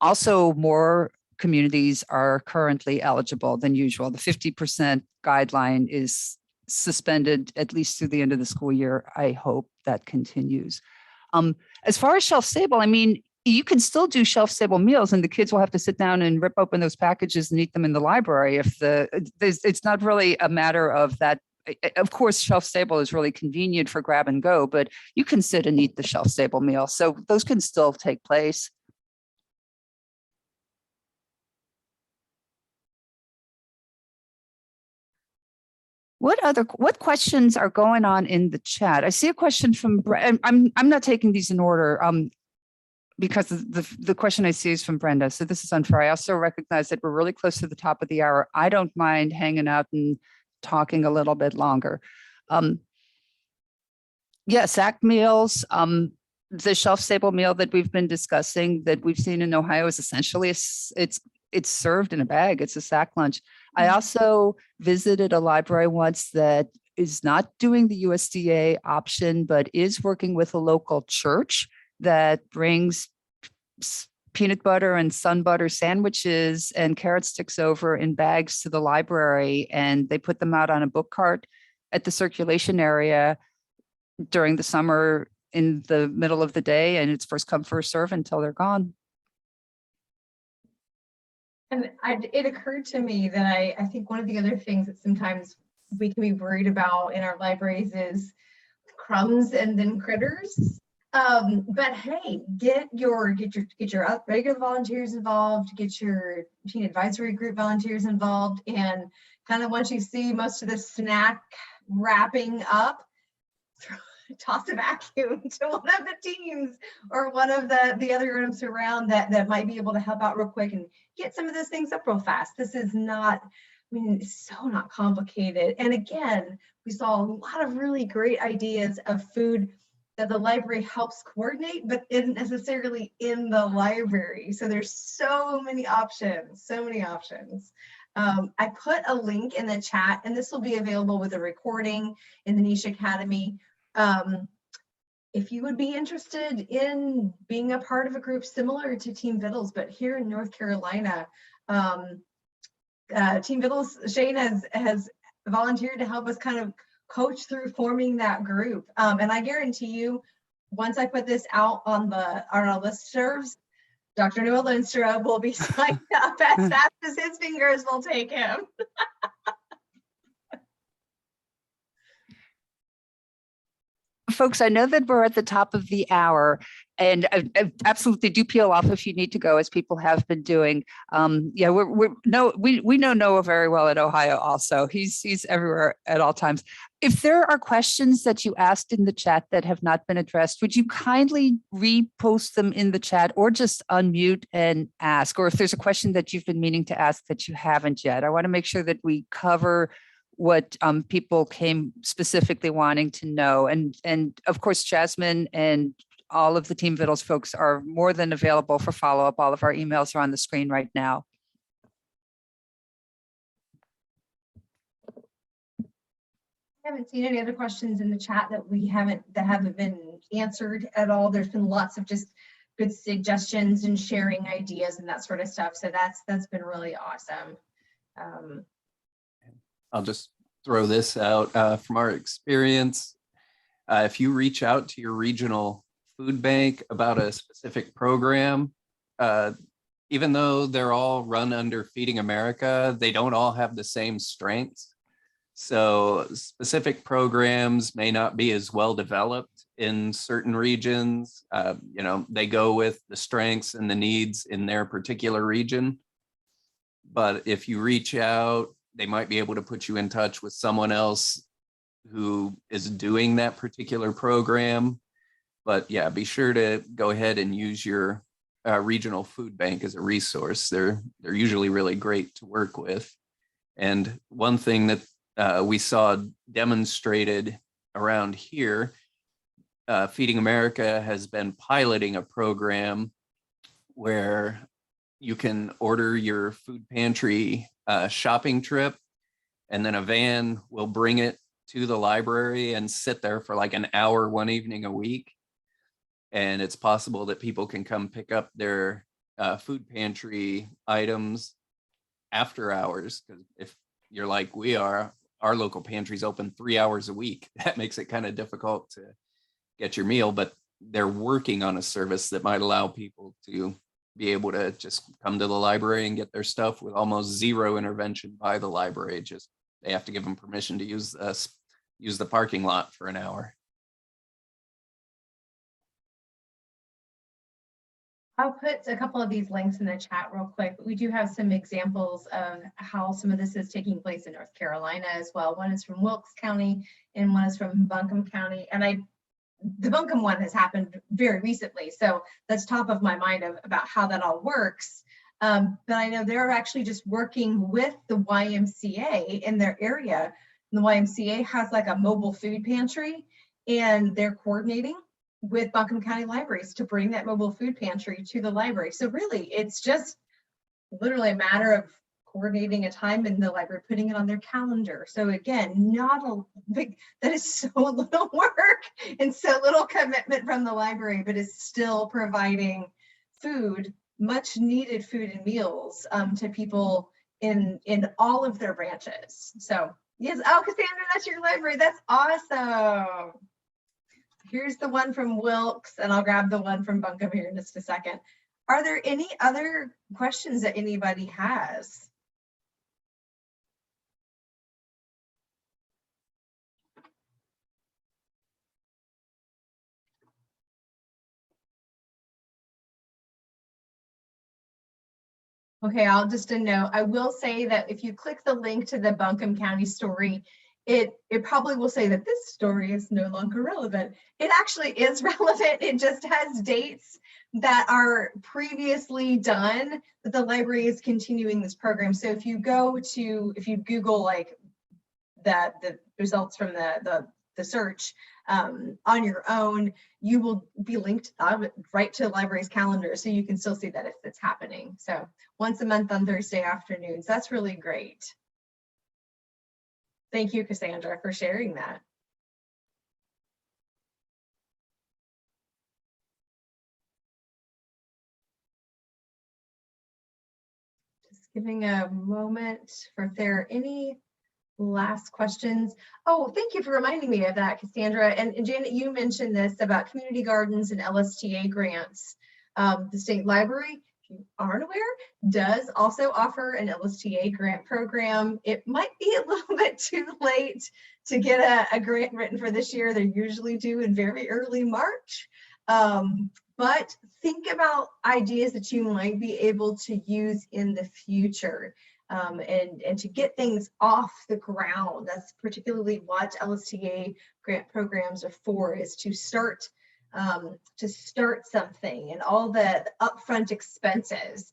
Also, more communities are currently eligible than usual. The 50% guideline is suspended at least through the end of the school year. I hope that continues. As far as shelf stable, I mean, you can still do shelf stable meals and the kids will have to sit down and rip open those packages and eat them in the library. It's not really a matter of that. Of course, shelf stable is really convenient for grab and go, but you can sit and eat the shelf stable meal. So those can still take place. What questions are going on in the chat? I see a question from Brenda. I'm not taking these in order because the question I see is from Brenda. So this is unfair. I also recognize that we're really close to the top of the hour. I don't mind hanging out and talking a little bit longer. Yeah, sack meals. The shelf stable meal that we've been discussing that we've seen in Ohio is essentially it's served in a bag. It's a sack lunch. I also visited a library once that is not doing the USDA option, but is working with a local church that brings peanut butter and sun butter sandwiches and carrot sticks over in bags to the library. And they put them out on a book cart at the circulation area during the summer in the middle of the day. And it's first come, first serve until they're gone. And it occurred to me that I think one of the other things that sometimes we can be worried about in our libraries is crumbs and then critters. But hey, get your regular volunteers involved, get your teen advisory group volunteers involved, and kind of once you see most of the snack wrapping up, toss a vacuum to one of the teams or one of the other groups around that might be able to help out real quick and get some of those things up real fast. This is not, I mean, it's so not complicated. And again, we saw a lot of really great ideas of food that the library helps coordinate, but isn't necessarily in the library. So there's so many options, so many options. I put a link in the chat, and this will be available with a recording in the Niche Academy. If you would be interested in being a part of a group similar to Team Vittles, but here in North Carolina, Team Vittles, Shane has volunteered to help us kind of coach through forming that group. And I guarantee you, once I put this out on our listservs, Dr. Noah Lindstrom will be signed up as fast as his fingers will take him. Folks, I know that we're at the top of the hour, and I absolutely do peel off if you need to go, as people have been doing. Yeah, we know Noah very well at Ohio. Also, he's everywhere at all times. If there are questions that you asked in the chat that have not been addressed, would you kindly repost them in the chat, or just unmute and ask? Or if there's a question that you've been meaning to ask that you haven't yet, I want to make sure that we cover what people came specifically wanting to know. And of course, Jasmine and all of the Team Vittles folks are more than available for follow-up. All of our emails are on the screen right now. I haven't seen any other questions in the chat that haven't been answered at all. There's been lots of just good suggestions and sharing ideas and that sort of stuff. So that's been really awesome. I'll just throw this out from our experience. If you reach out to your regional food bank about a specific program, even though they're all run under Feeding America, they don't all have the same strengths. So specific programs may not be as well developed in certain regions. They go with the strengths and the needs in their particular region. But if you reach out, they might be able to put you in touch with someone else who is doing that particular program. But yeah, be sure to go ahead and use your regional food bank as a resource. They're usually really great to work with. And one thing that we saw demonstrated around here, Feeding America has been piloting a program where you can order your food pantry shopping trip, and then a van will bring it to the library and sit there for like an hour one evening a week. And it's possible that people can come pick up their food pantry items after hours, because if you're like we are, our local pantry's open 3 hours a week. That makes it kind of difficult to get your meal, but they're working on a service that might allow people to be able to just come to the library and get their stuff with almost zero intervention by the library. Just they have to give them permission to use the parking lot for an hour. I'll put a couple of these links in the chat real quick, but we do have some examples of how some of this is taking place in North Carolina as well. One is from Wilkes County and one is from Buncombe County. And the Buncombe one has happened very recently, so that's top of my mind about how that all works. But I know they're actually just working with the YMCA in their area. And the YMCA has like a mobile food pantry, and they're coordinating with Buncombe County Libraries to bring that mobile food pantry to the library. So really, it's just literally a matter of coordinating a time in the library, putting it on their calendar. So again, not a big, that is so little work and so little commitment from the library, but is still providing food, much needed food and meals to people in all of their branches. So yes, oh, Cassandra, that's your library. That's awesome. Here's the one from Wilkes, and I'll grab the one from Buncombe here in just a second. Are there any other questions that anybody has? Okay, I'll just a note. I will say that if you click the link to the Buncombe County story, it probably will say that this story is no longer relevant. It actually is relevant. It just has dates that are previously done, but the library is continuing this program. So if you Google like the results from the search on your own, you will be linked right to the library's calendar, so you can still see that if it's happening. So once a month on Thursday afternoons, that's really great. Thank you, Cassandra, for sharing that. Just giving a moment for if there are any last questions. Oh, thank you for reminding me of that, Cassandra. And Janet, you mentioned this about community gardens and LSTA grants. The state library, if you aren't aware, does also offer an LSTA grant program. It might be a little bit too late to get a grant written for this year. They're usually due in very early March. But think about ideas that you might be able to use in the future. And to get things off the ground. That's particularly what LSTA grant programs are for, is to start something and all the upfront expenses.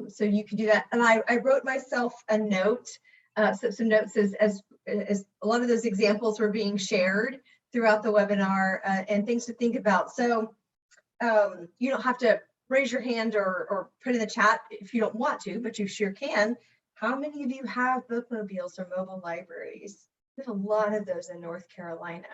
So you can do that. And I wrote myself a note, some notes as a lot of those examples were being shared throughout the webinar, and things to think about. So you don't have to raise your hand or put in the chat if you don't want to, but you sure can. How many of you have bookmobiles or mobile libraries? There's a lot of those in North Carolina,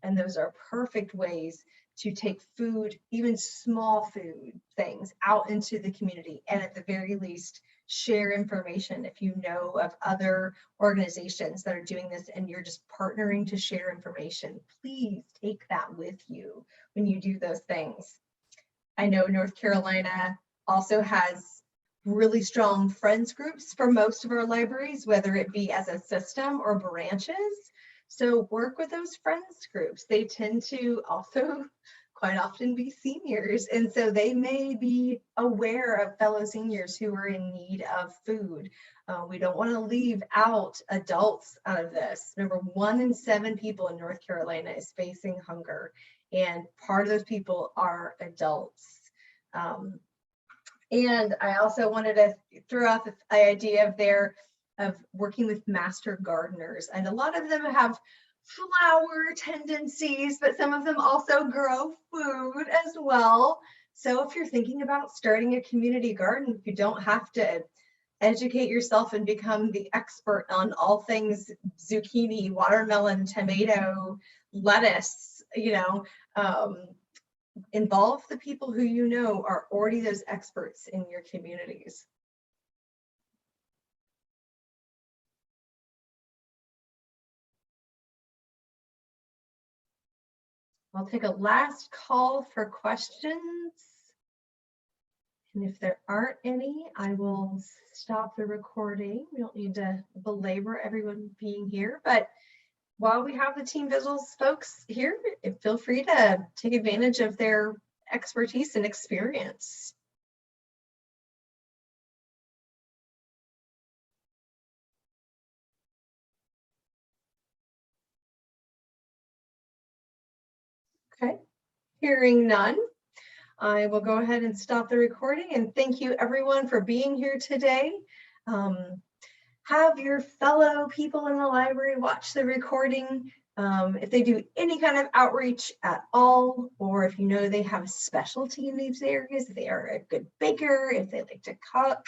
and those are perfect ways to take food, even small food things, out into the community, and at the very least, share information. If you know of other organizations that are doing this and you're just partnering to share information, please take that with you when you do those things. I know North Carolina also has really strong friends groups for most of our libraries, whether it be as a system or branches. So work with those friends groups. They tend to also quite often be seniors. And so they may be aware of fellow seniors who are in need of food. We don't want to leave out adults out of this. Remember, 1 in 7 people in North Carolina is facing hunger, and part of those people are adults. And I also wanted to throw out the idea of working with master gardeners. And a lot of them have flower tendencies, but some of them also grow food as well. So if you're thinking about starting a community garden, you don't have to educate yourself and become the expert on all things zucchini, watermelon, tomato, lettuce, involve the people who you know are already those experts in your communities. I'll take a last call for questions. And if there aren't any, I will stop the recording. We don't need to belabor everyone being here, but while we have the Team Vittles folks here, feel free to take advantage of their expertise and experience. Okay, hearing none, I will go ahead and stop the recording, and thank you everyone for being here today. Have your fellow people in the library watch the recording. If they do any kind of outreach at all, or if you know they have a specialty in these areas, if they are a good baker, if they like to cook,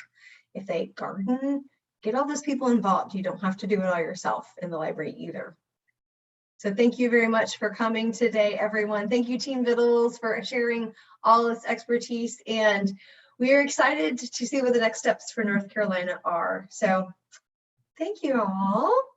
if they garden, get all those people involved. You don't have to do it all yourself in the library either. So thank you very much for coming today, everyone. Thank you, Team Vittles, for sharing all this expertise. And we are excited to see what the next steps for North Carolina are. So thank you all.